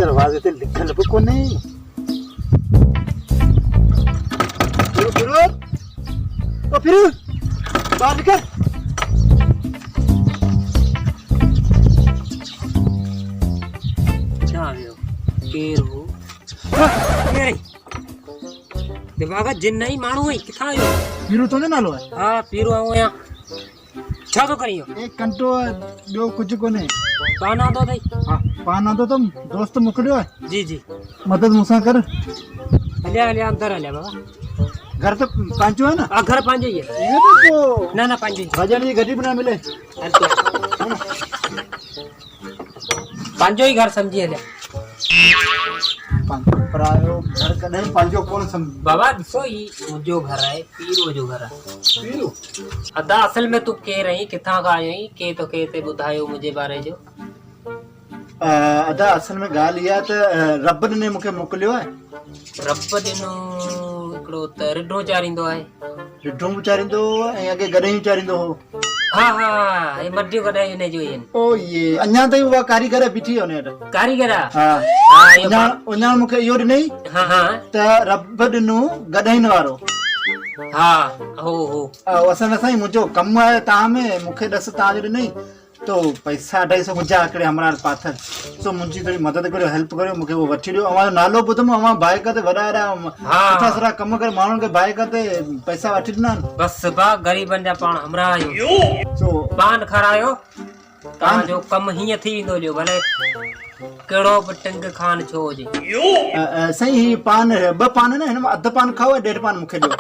दरवाजे ते लिखल बि कोन्हे। फिर बाहर निकल। दिमाग जिन नहीं माण्हू है किथां आयो? पीरू तो नालो है? हाँ पीरू आऊं या छा तो करियो? एक घंटो ॿियो कुझु कोन्हे। पान आंदो अथई? हाँ पान आंदो अथमि, दोस्त मोकिलियो आहे। जी जी मदद मूंसां कर। हलिया हलिया अंदर हलिया बाबा। घर तो पंहिंजो आहे न? हाँ घर पंहिंजो ही है। ना ना पंहिंजो ही। भॼण जी गॾी बि न मिले। पंहिंजो ही घर समझी हलिया। परायो घर कॾहिं पंहिंजो कोन सम्झ। बाबा ॾिसो ही मुंहिंजो घर आहे, पीरू जो घर आहे। पीरू अदा असल में तू केर आहीं, किथां खां आयो आहीं, के तोखे हिते ॿुधायो मुंहिंजे बारे जो? अदा असल में ॻाल्हि इहा त रब ने मूंखे मोकिलियो आहे। रब ॾिनो हिकिड़ो त रिढो चारींदो आहे। रिढो बि चारींदो ऐं अॻे गॾहिं चारींदो हो। हाँ हाँ ये मड्डियूं कॾहिं हिन जो ई आहिनि। ओ ये अञा ताईं उहा कारीगर बीठी आहे हुन वटि। कारीगर आहे? हाँ हाँ इहो उञाण मूंखे इहो ॾिनई हाँ हाँ त रब ॾिनो गॾहिन वारो। हाँ हो असां साईं मुंहिंजो कमु आहे तव्हां में, मूंखे ॾस तव्हांजो ॾिनई तो पैसा 250 मुंहिंजा हिकिड़े हमरा पाथल। सो मुंहिंजी थोड़ी मदद करियो, हेल्प करियो, मूंखे उहो वठी ॾियो। अवां नालो ॿुधमि अवां बाइक ते वॾा सुठा सुठा कम करे माण्हुनि खे बाइक ते पैसा वठी ॾिना आहिनि। बस बा गरीबनि जा पाण हमरा आहियो। सो पान खारायो तव्हांजो कमु हीअं थी वेंदो जो भले कहिड़ो बि टिंग खान छो हुजे। साईं ही पान 2 पान न हिन मां अधु पान खाओ ऐं 1.5 पान मूंखे ॾियो।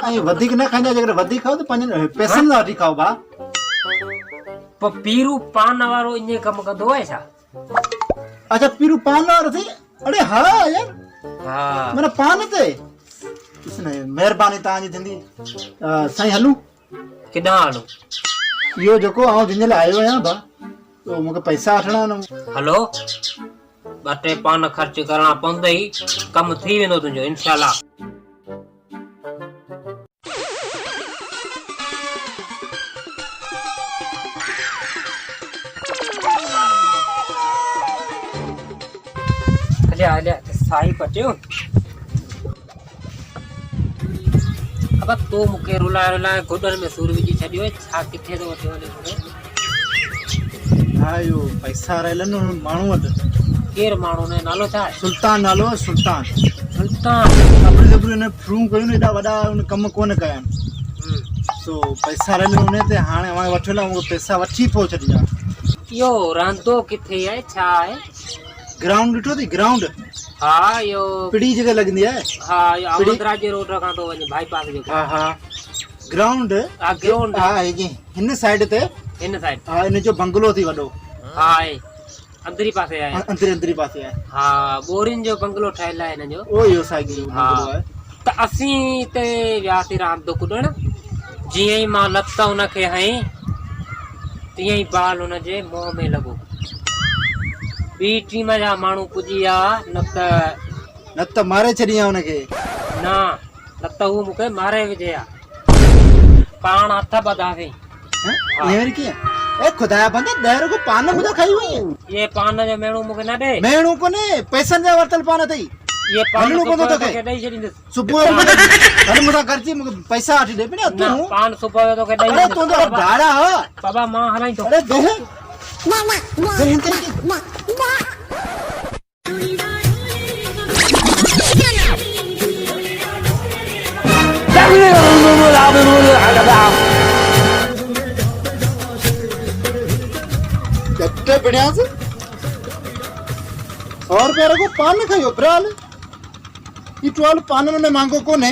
ऐं वधीक न खाईंदा, जेकर वधीक खाओ त पंहिंजे पैसनि लाइ वठी खाओ भाउ। पर पीरू पान वारो ईअं कमु कंदो आहे छा? अच्छा पीरू पान वारो थी? अरे हा यार हाँ माना पान ते महिरबानी तव्हांजी थींदी। साईं हलूं? किॾां हलो? इहो जेको आउं जिन लाइ आयो आहियां भाउ, तो मूंखे पैसा वठणा आहिनि। हलो 2-3 पान ख़र्च करणा पवंदई, कमु थी वेंदो तुंहिंजो इंशाल्लाह। हलिया हलिया साई पटियो। अब तो मूंखे रुलाए रुलाए गोॾनि में सूर विझी छॾियो। छा किथे थो वठी वञे मूंखे? हा इहो पैसा रहियल माण्हू वटि। केरु माण्हू? न नालो छा आहे? सुल्तान नालो आहे, सुल्तान। सुल्तान अपनी जबरी ने फ्रू कयो न, एॾा वॾा उन कम कोन कया आहिनि। सो पैसा रहियल उन ते हाणे अवां वठियल उहो पैसा वठी पोइ छॾिया। इहो रांदो किथे आहे, छा आहे? ग्राउंड ॾिठो अथई? ग्राउंड हाँ इहो पिड़ी जगह लॻंदी आहे। हाँ इहो आमंदराज जे रोड खां थो वञे बाईपास जो। हा हा ग्राउंड। हा ग्राउंड हा हिन साइड ते। हिन साइड हा इन जो बंगलो थी वॾो। हा आहे अंदरी पासे आहे। अंदरी पासे आहे। हा बोरिन जो बंगलो ठहियल आहे हिन जो। ओ इहो साइड जो बंगलो आहे। त असीं हिते वियासीं रांदो कुॾण। जीअं ई मां लत हुनखे हई तीअं ई बाल हुनजे मुंहं में लॻो। ॿी टीम जा माण्हू पुॼी विया, न त मारे छॾियां हुनखे। न त हू मूंखे मारे विझे हा। पाण हथ ॿधासीं। कीअं? ए खुदा बंदे 10 रुपए पान मुंहिंजा खाई वई। ये पान जो मेणू मूंखे न ॾे। मेणू कोन्हे, पैसनि जा वरितल पान अथई। ये पान सुबुह ॾेई छॾींदुसि। सुबुह हल मूंसां गॾिजी मूंखे पैसा वठी ॾे। तूं पान सुबुह जो तोखे ॾेई अरे तुंहिंजो गाड़ा हा बाबा मां हलाई थो। अरे देह बढ़िया से 100 रुपया को पान खाइयो ब्राल। ये 12 पान में मांगो कोने।